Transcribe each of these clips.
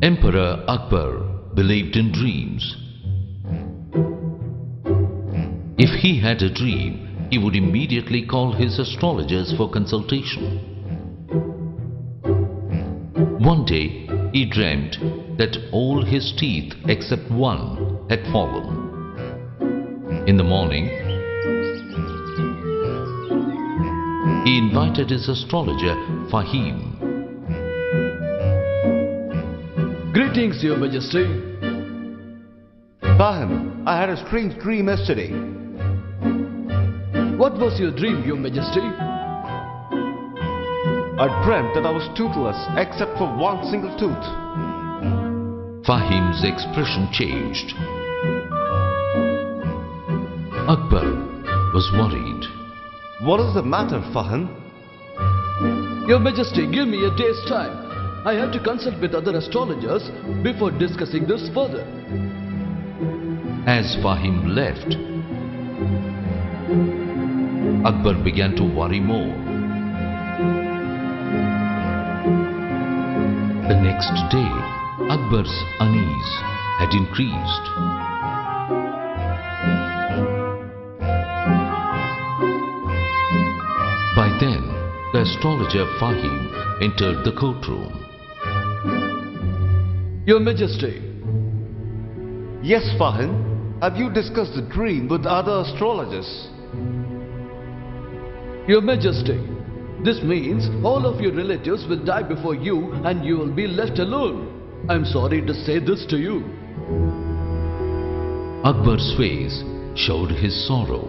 Emperor Akbar believed in dreams. If he had a dream, he would immediately call his astrologers for consultation. One day, he dreamt that all his teeth except one had fallen. In the morning, he invited his astrologer Fahim. Greetings, Your Majesty. Fahim, I had a strange dream yesterday. What was your dream, Your Majesty? I dreamt that I was toothless except for one single tooth. Fahim's expression changed. Akbar was worried. What is the matter, Fahim? Your Majesty, give me a day's time. I have to consult with other astrologers before discussing this further. As Fahim left, Akbar began to worry more. The next day, Akbar's unease had increased. By then, the astrologer Fahim entered the courtroom. Your Majesty. Yes, Fahim. Have you discussed the dream with other astrologers? Your Majesty, this means all of your relatives will die before you and you will be left alone. I'm sorry to say this to you. Akbar's face showed his sorrow.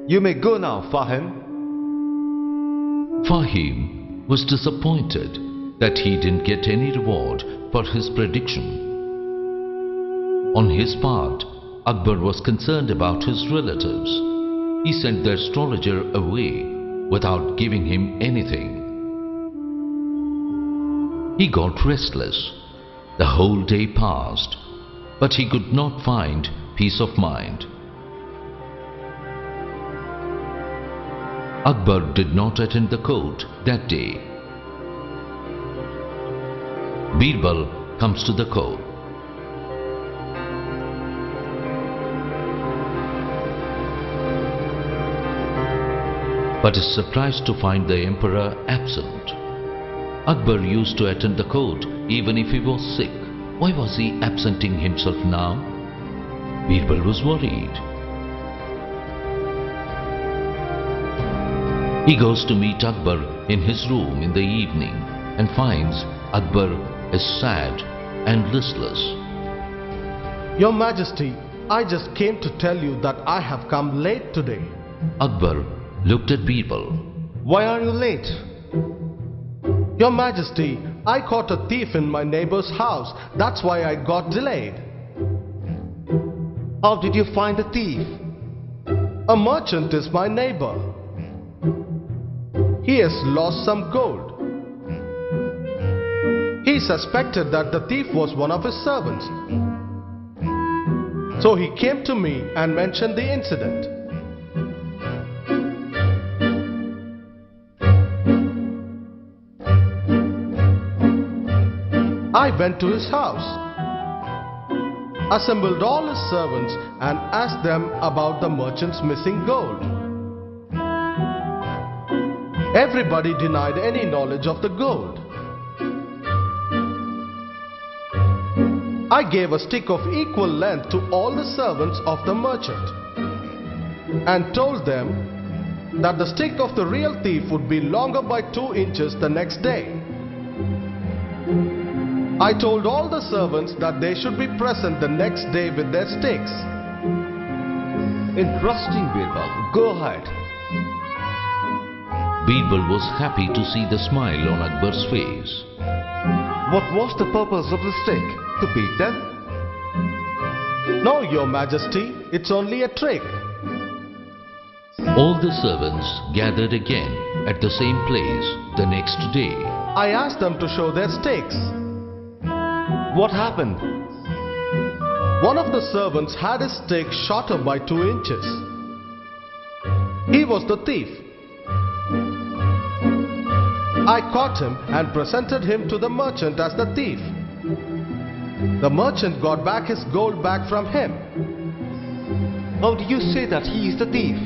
You may go now, Fahim. Fahim was disappointed that he didn't get any reward for his prediction. On his part, Akbar was concerned about his relatives. He sent the astrologer away without giving him anything. He got restless. The whole day passed, but he could not find peace of mind. Akbar did not attend the court that day. Birbal comes to the court. But is surprised to find the emperor absent. Akbar used to attend the court even if he was sick. Why was he absenting himself now? Birbal was worried. He goes to meet Akbar in his room in the evening and finds Akbar is sad and listless. Your Majesty, I just came to tell you that I have come late today. Akbar looked at Birbal. Why are you late? Your Majesty, I caught a thief in my neighbor's house. That's why I got delayed. How did you find the thief? A merchant is my neighbor. He has lost some gold. He suspected that the thief was one of his servants. So he came to me and mentioned the incident. I went to his house, assembled all his servants and asked them about the merchant's missing gold. Everybody denied any knowledge of the gold. I gave a stick of equal length to all the servants of the merchant and told them that the stick of the real thief would be longer by 2 inches the next day. I told all the servants that they should be present the next day with their sticks. Interesting, Birbal. Go ahead. Birbal was happy to see the smile on Akbar's face. What was the purpose of the stick? To beat them? No, Your Majesty, it's only a trick. All the servants gathered again at the same place the next day. I asked them to show their sticks. What happened? One of the servants had his stick shorter by 2 inches. He was the thief. I caught him and presented him to the merchant as the thief. The merchant got back his gold back from him. How do you say that he is the thief?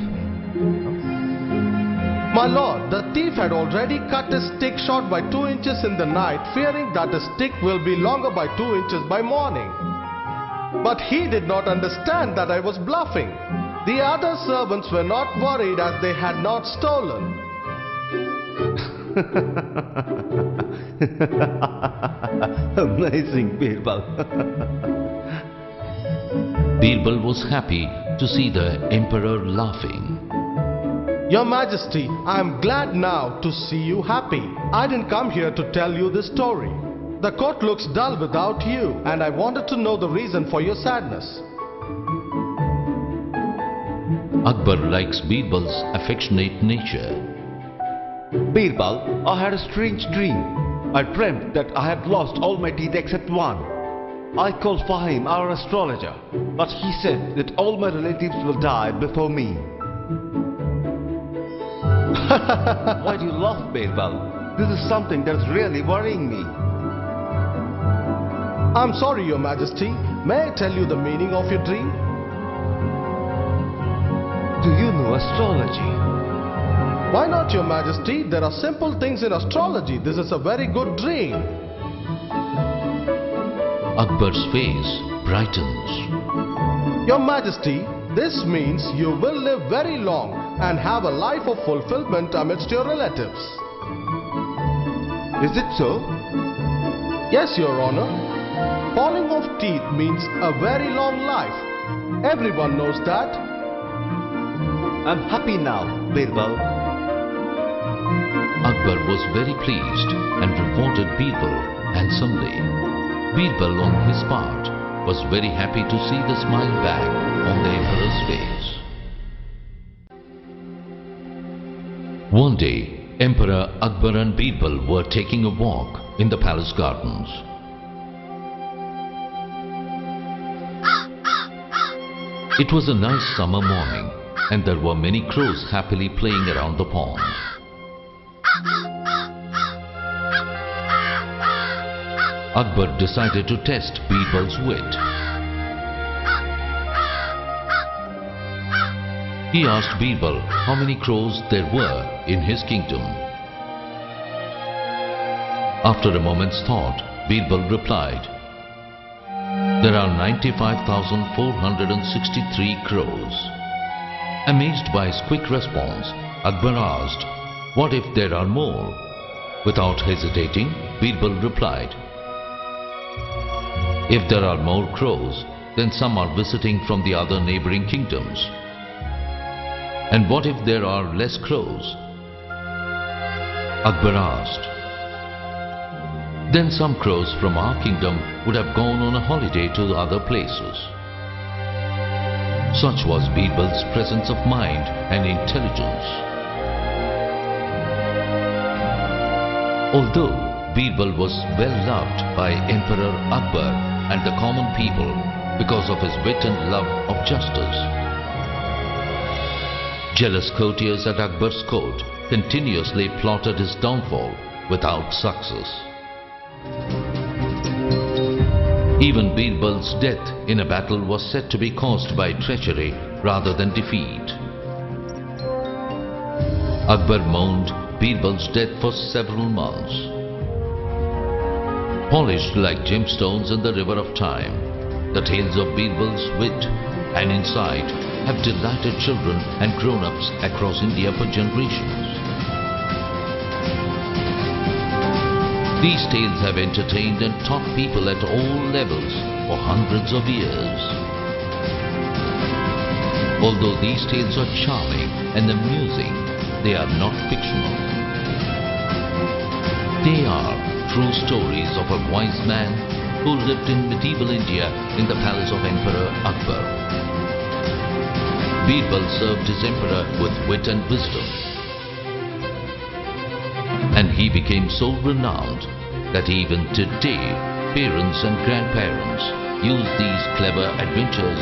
My lord, the thief had already cut his stick short by 2 inches in the night, fearing that his stick will be longer by 2 inches by morning. But he did not understand that I was bluffing. The other servants were not worried as they had not stolen. Amazing, Birbal. Birbal was happy to see the emperor laughing. Your Majesty, I am glad now to see you happy. I didn't come here to tell you this story. The court looks dull without you, and I wanted to know the reason for your sadness. Akbar likes Birbal's affectionate nature. Birbal, I had a strange dream. I dreamt that I had lost all my teeth except one. I called Fahim, our astrologer, but he said that all my relatives will die before me. Why do you laugh, Birbal? This is something that's really worrying me. I'm sorry, Your Majesty. May I tell you the meaning of your dream? Do you know astrology? Why not, Your Majesty? There are simple things in astrology. This is a very good dream. Akbar's face brightens. Your Majesty, this means you will live very long and have a life of fulfillment amidst your relatives. Is it so? Yes, Your Honor. Falling off teeth means a very long life. Everyone knows that. I'm happy now, Birbal. Akbar was very pleased and rewarded Birbal handsomely. Birbal on his part was very happy to see the smile back on the emperor's face. One day, Emperor Akbar and Birbal were taking a walk in the palace gardens. It was a nice summer morning, and there were many crows happily playing around the pond. Akbar decided to test Birbal's wit. He asked Birbal how many crows there were in his kingdom. After a moment's thought, Birbal replied, "There are 95,463 crows." Amazed by his quick response, Akbar asked, "What if there are more?" Without hesitating, Birbal replied, "If there are more crows, then some are visiting from the other neighboring kingdoms. And what if there are less crows?" Akbar asked, "Then some crows from our kingdom would have gone on a holiday to other places." Such was Birbal's presence of mind and intelligence. Although Birbal was well loved by Emperor Akbar and the common people because of his wit and love of justice, jealous courtiers at Akbar's court continuously plotted his downfall without success. Even Birbal's death in a battle was said to be caused by treachery rather than defeat. Akbar mourned Birbal's death for several months. Polished like gemstones in the river of time, the tales of Birbal's wit and insight have delighted children and grown-ups across India for generations. These tales have entertained and taught people at all levels for hundreds of years. Although these tales are charming and amusing, they are not fictional. They are true stories of a wise man who lived in medieval India in the palace of Emperor Akbar. Birbal served his emperor with wit and wisdom, and he became so renowned that even today parents and grandparents use these clever adventures